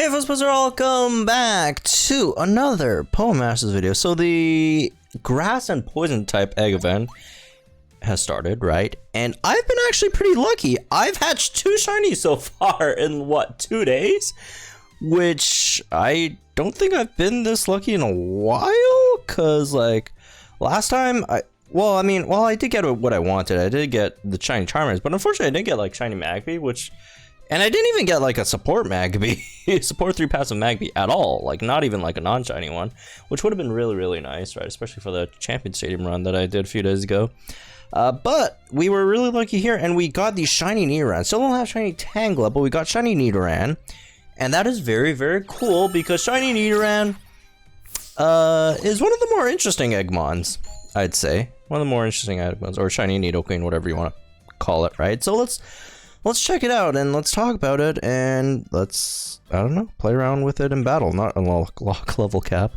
Hey folks, welcome back to another Poem Masters video. So the grass and poison type egg event has started, right? And I've been actually pretty lucky. I've hatched 2 shinies so far in what, 2 days? Which I don't think I've been this lucky in a while, cause like last time I did get what I wanted. I did get the shiny Charmers, but unfortunately I didn't get like shiny Magby, and I didn't even get like a support Magby, support 3 passive Magby at all, like not even like a non-shiny one, which would have been really nice, right? Especially for the Champion Stadium run that I did a few days ago. But we were really lucky here, and we got the shiny Nidoran. Still don't have shiny Tangela, but we got shiny Nidoran, and that is very cool because shiny Nidoran is one of the more interesting Eggmons, I'd say. One of the more interesting Eggmons, or shiny Nidoqueen, whatever you want to call it, right? So let's check it out and let's talk about it, and let's, I don't know, play around with it in battle, not unlock level cap.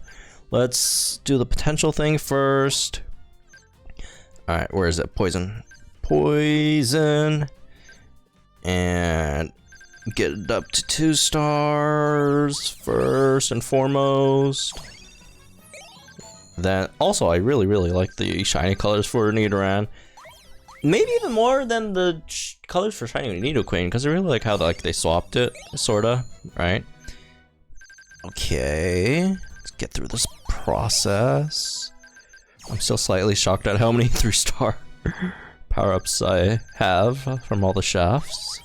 Let's do the potential thing first. Alright, where is it? Poison. And get it up to 2 stars first and foremost. Then also I really like the shiny colors for Nidoran. Maybe even more than the colors for shiny Nidoqueen, because I really like how they swapped it, sorta, right? Okay, let's get through this process. I'm still slightly shocked at how many 3-star power-ups I have from all the shafts.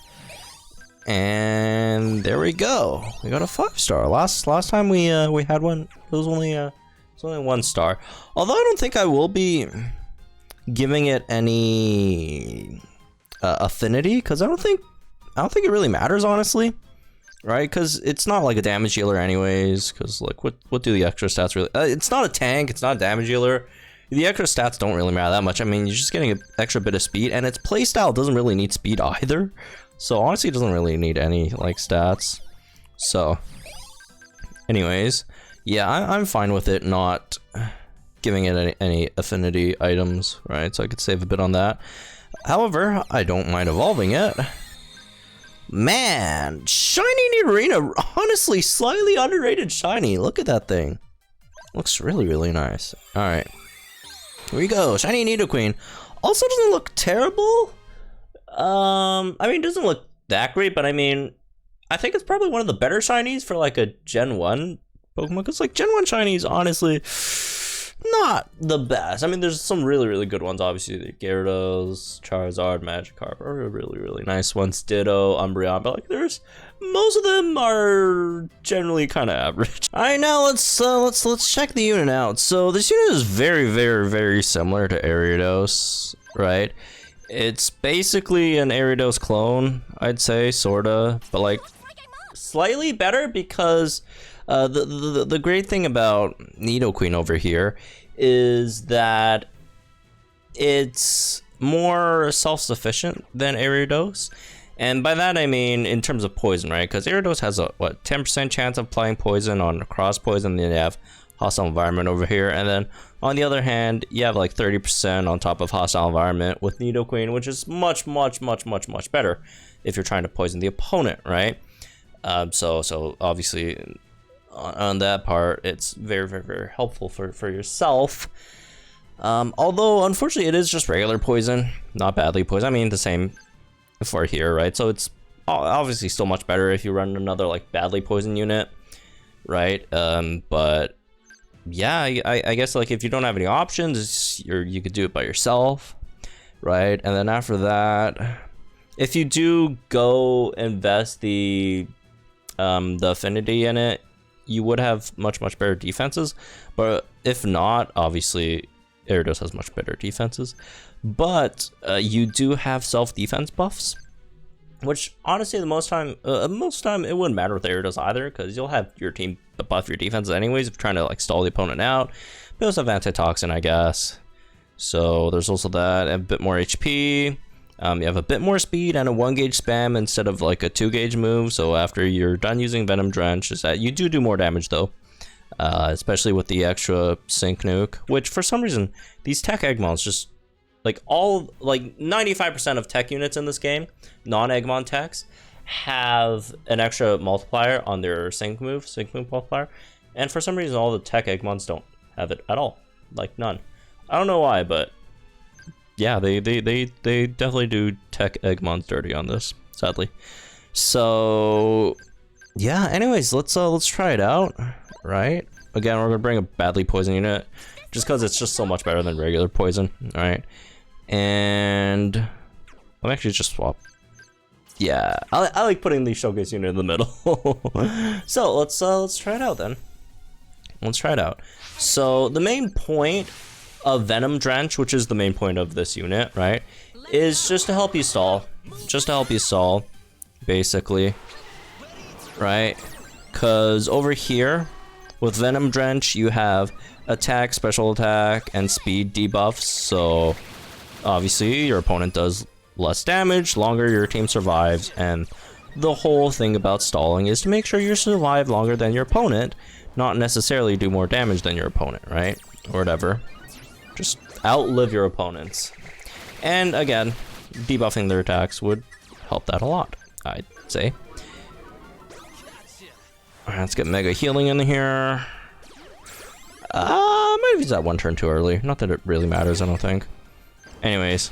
And there we go. We got a 5-star. Last time we had one, it was only 1 star. Although I don't think I will be giving it any affinity, because I don't think it really matters, honestly, right? Because it's not like a damage healer anyways, because like what do the extra stats really, it's not a tank, it's not a damage healer. The extra stats don't really matter that much. I mean, you're just getting an extra bit of speed, and its playstyle doesn't really need speed either, so honestly it doesn't really need any like stats. So anyways, yeah, I'm fine with it not giving it any affinity items, right? So I could save a bit on that. However, I don't mind evolving it. Man, shiny Nidorina, honestly, slightly underrated shiny. Look at that thing. Looks really nice. All right, here we go. Shiny Nidoqueen. Also doesn't look terrible. I mean, it doesn't look that great, but I mean, I think it's probably one of the better shinies for like a Gen 1 Pokemon, because like Gen 1 shinies, honestly, not the best. I mean, there's some really good ones. Obviously, the Gyarados, Charizard, Magikarp are really nice ones. Ditto, Umbreon, but like most of them are generally kind of average. All right, now let's check the unit out. So this unit is very similar to Ariados, right? It's basically an Ariados clone, I'd say, sorta, but like slightly better, because the great thing about Nidoqueen over here is that it's more self-sufficient than Ariados, and by that I mean in terms of poison, right? Because Ariados has a 10% chance of applying poison on cross poison, then you have hostile environment over here, and then on the other hand you have like 30% on top of hostile environment with Nidoqueen, which is much better if you're trying to poison the opponent, right? So obviously on that part, it's very helpful for yourself. Although unfortunately it is just regular poison, not badly poison. I mean, the same for here, right? So it's obviously still much better if you run another like badly poisoned unit, right? But yeah, I guess like if you don't have any options, you could do it by yourself, right? And then after that, if you do go invest the affinity in it, you would have much better defenses. But if not, obviously Ariados has much better defenses, but you do have self-defense buffs, which honestly most time it wouldn't matter with Ariados either, because you'll have your team buff your defenses anyways if you're trying to like stall the opponent out. But also have antitoxin, I guess, so there's also that, and a bit more HP. You have a bit more speed and a 1-gauge spam instead of like a 2-gauge move. So after you're done using Venom Drench, is that you do more damage though, especially with the extra Sync Nuke, which for some reason these tech Eggmons just like 95% of tech units in this game, non-Eggmon techs, have an extra multiplier on their sync move multiplier, and for some reason all the tech Eggmons don't have it at all, like none. I don't know why, but yeah, they definitely do tech Eggmons dirty on this, sadly. So yeah, anyways, let's try it out, right? Again, we're gonna bring a badly poisoned unit just because it's just so much better than regular poison, all right? And I'm actually just swap. Yeah, I like putting the showcase unit in the middle. So let's try it out then. Let's try it out. So the main point of Venom Drench, which is the main point of this unit, right, is just to help you stall. Just to help you stall, basically, right? Because over here, with Venom Drench, you have attack, special attack, and speed debuffs. So obviously your opponent does less damage, longer your team survives, and the whole thing about stalling is to make sure you survive longer than your opponent, not necessarily do more damage than your opponent, right? Or whatever. Just outlive your opponents. And again, debuffing their attacks would help that a lot, I'd say. Alright, let's get Mega Healing in here. I might have used that one turn too early. Not that it really matters, I don't think. Anyways.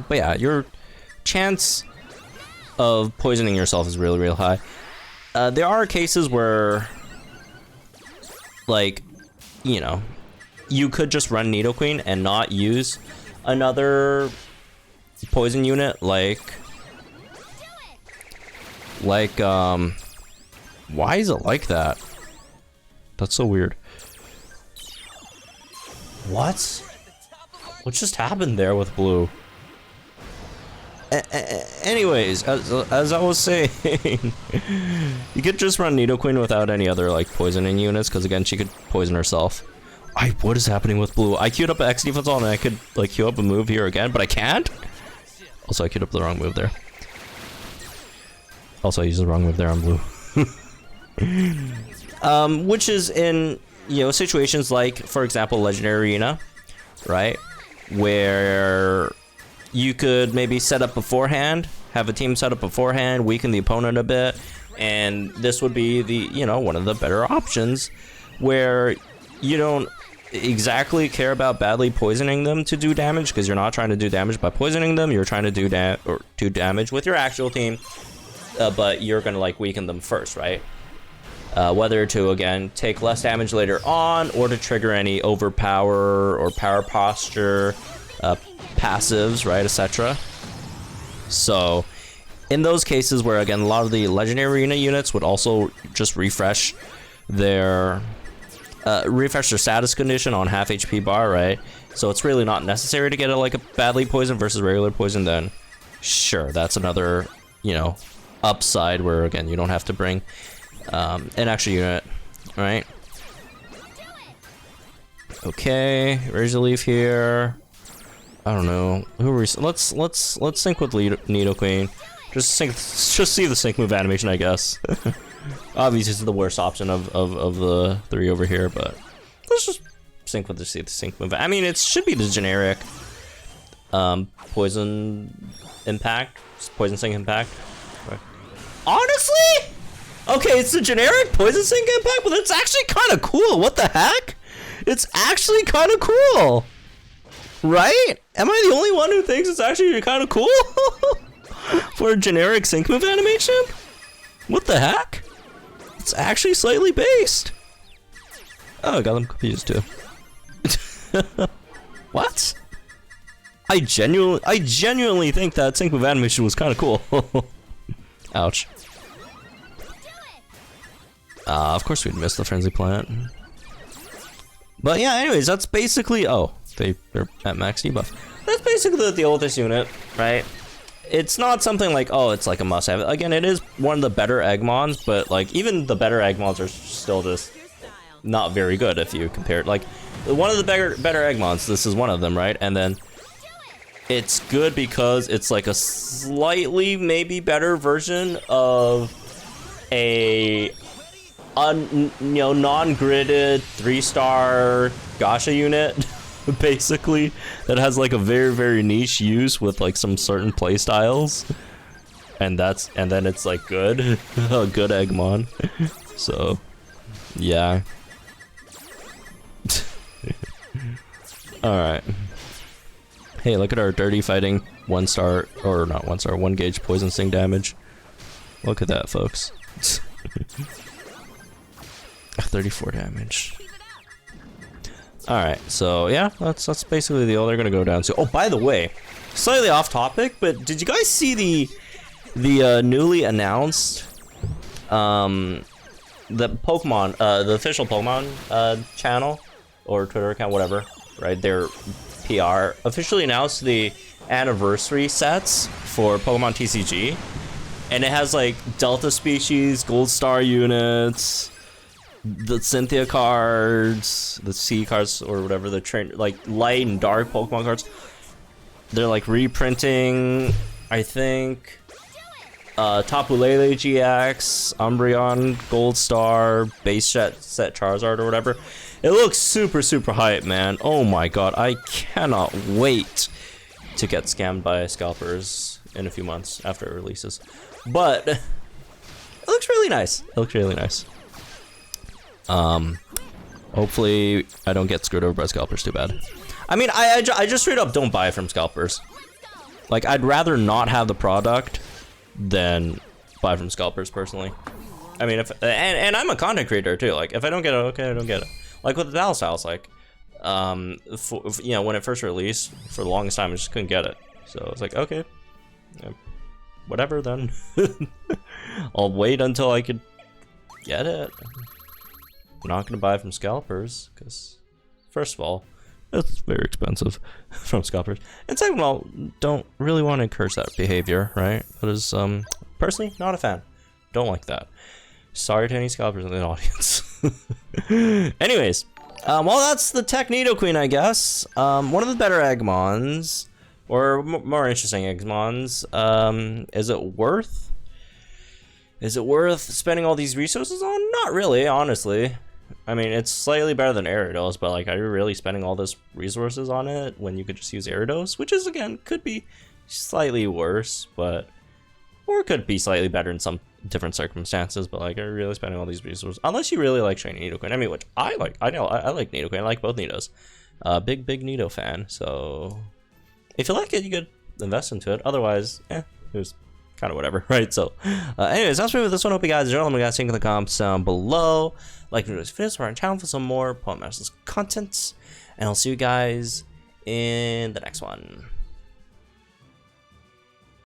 But yeah, your chance of poisoning yourself is really, really high. There are cases where, like, you know, you could just run Nidoqueen and not use another poison unit, like, why is it like that? That's so weird. What? What just happened there with blue? Anyways, as I was saying, you could just run Nidoqueen without any other like poisoning units, because again, she could poison herself. What is happening with blue? I queued up an X defense on and I could like queue up a move here again, but I can't. Also, I queued up the wrong move there. Also, I used the wrong move there on blue. Which is in, you know, situations like, for example, Legendary Arena, right? Where you could maybe set up beforehand, have a team set up beforehand, weaken the opponent a bit, and this would be the, you know, one of the better options where you don't exactly care about badly poisoning them to do damage, because you're not trying to do damage by poisoning them, you're trying to do damage with your actual team, but you're gonna like weaken them first, right? Whether to, again, take less damage later on, or to trigger any overpower or power posture passives, right, etc. So in those cases where, again, a lot of the Legendary Arena units would also just refresh their status condition on half HP bar, right? So it's really not necessary to get a badly poisoned versus regular poison, then sure, that's another, you know, upside where, again, you don't have to bring an extra unit, right? Okay, raise the leaf here. I don't know. Who are we? Let's sync with Nidoqueen. Just see the sync move animation, I guess. Obviously, it's the worst option of the three over here, but let's just sync with the sync move. I mean, it should be the generic poison impact, poison sync impact. Right. Honestly, okay, it's the generic poison sync impact, but it's actually kind of cool. What the heck? It's actually kind of cool, right? Am I the only one who thinks it's actually kind of cool for a generic sync move animation? What the heck? It's actually slightly based. Oh, I got them confused too. What? I genuinely think that sync move animation was kind of cool. Ouch. Of course we'd miss the Frenzy Plant. But yeah, anyways, that's basically... Oh, they're at max debuff. That's basically the deal with this unit, right? It's not something like, oh, it's like a must-have. Again, it is one of the better Eggmons, but like even the better Eggmons are still just not very good if you compare it. Like one of the better Eggmons, this is one of them, right? And then it's good because it's like a slightly maybe better version of a non-gridded 3-star gacha unit. Basically, that has like a very, very niche use with like some certain play styles. and then it's like good, a good Eggmon. So, yeah. All right. Hey, look at our dirty fighting 1 star, or not 1 star, 1 gauge poison sting damage. Look at that, folks. 34 damage. Alright, so yeah, that's basically the all they're gonna go down to. Oh, by the way, slightly off topic, but did you guys see the newly announced the Pokemon, the official Pokemon channel or Twitter account, whatever, right? Their PR officially announced the anniversary sets for Pokemon TCG, and it has like Delta species, Gold Star units, the Cynthia cards, the C cards, or whatever, the train, like light and dark Pokemon cards. They're like reprinting, I think, Tapu Lele GX, Umbreon Gold Star, base set Charizard or whatever. It looks super, super hype, man. Oh my god, I cannot wait to get scammed by scalpers in a few months after it releases. But it looks really nice. It looks really nice. Hopefully I don't get screwed over by scalpers too bad. I mean, I just straight up don't buy from scalpers. Like, I'd rather not have the product than buy from scalpers personally. I mean, if and I'm a content creator too. Like, if I don't get it, okay, I don't get it. Like with the Battle Styles, like, you know, when it first released, for the longest time, I just couldn't get it. So it's like, okay, yeah, whatever then. I'll wait until I could get it. I'm not gonna buy from scalpers because, first of all, it's very expensive from scalpers, and second of all, don't really want to encourage that behavior, right? That is, personally, not a fan. Don't like that. Sorry to any scalpers in the audience. Anyways, well, that's the Tech Nidoqueen, I guess. One of the better Eggmons, or more interesting Eggmons. Is it worth? Is it worth spending all these resources on? Not really, honestly. I mean, it's slightly better than Gyarados, but like, are you really spending all this resources on it when you could just use Gyarados? Which is, again, could be slightly worse, but, or could be slightly better in some different circumstances, but like, are you really spending all these resources? Unless you really like shiny Nidoqueen. I mean, which I like. I know, I like Nidoqueen. I like both Nidos. Big Nido fan, so if you like it, you could invest into it. Otherwise, it was kind of whatever, right? So, anyways, that's me with this one. Hope you guys enjoyed. Let me guys think in the comments down below. Like this video, subscribe to our channel for some more Pokemon Masters content, and I'll see you guys in the next one.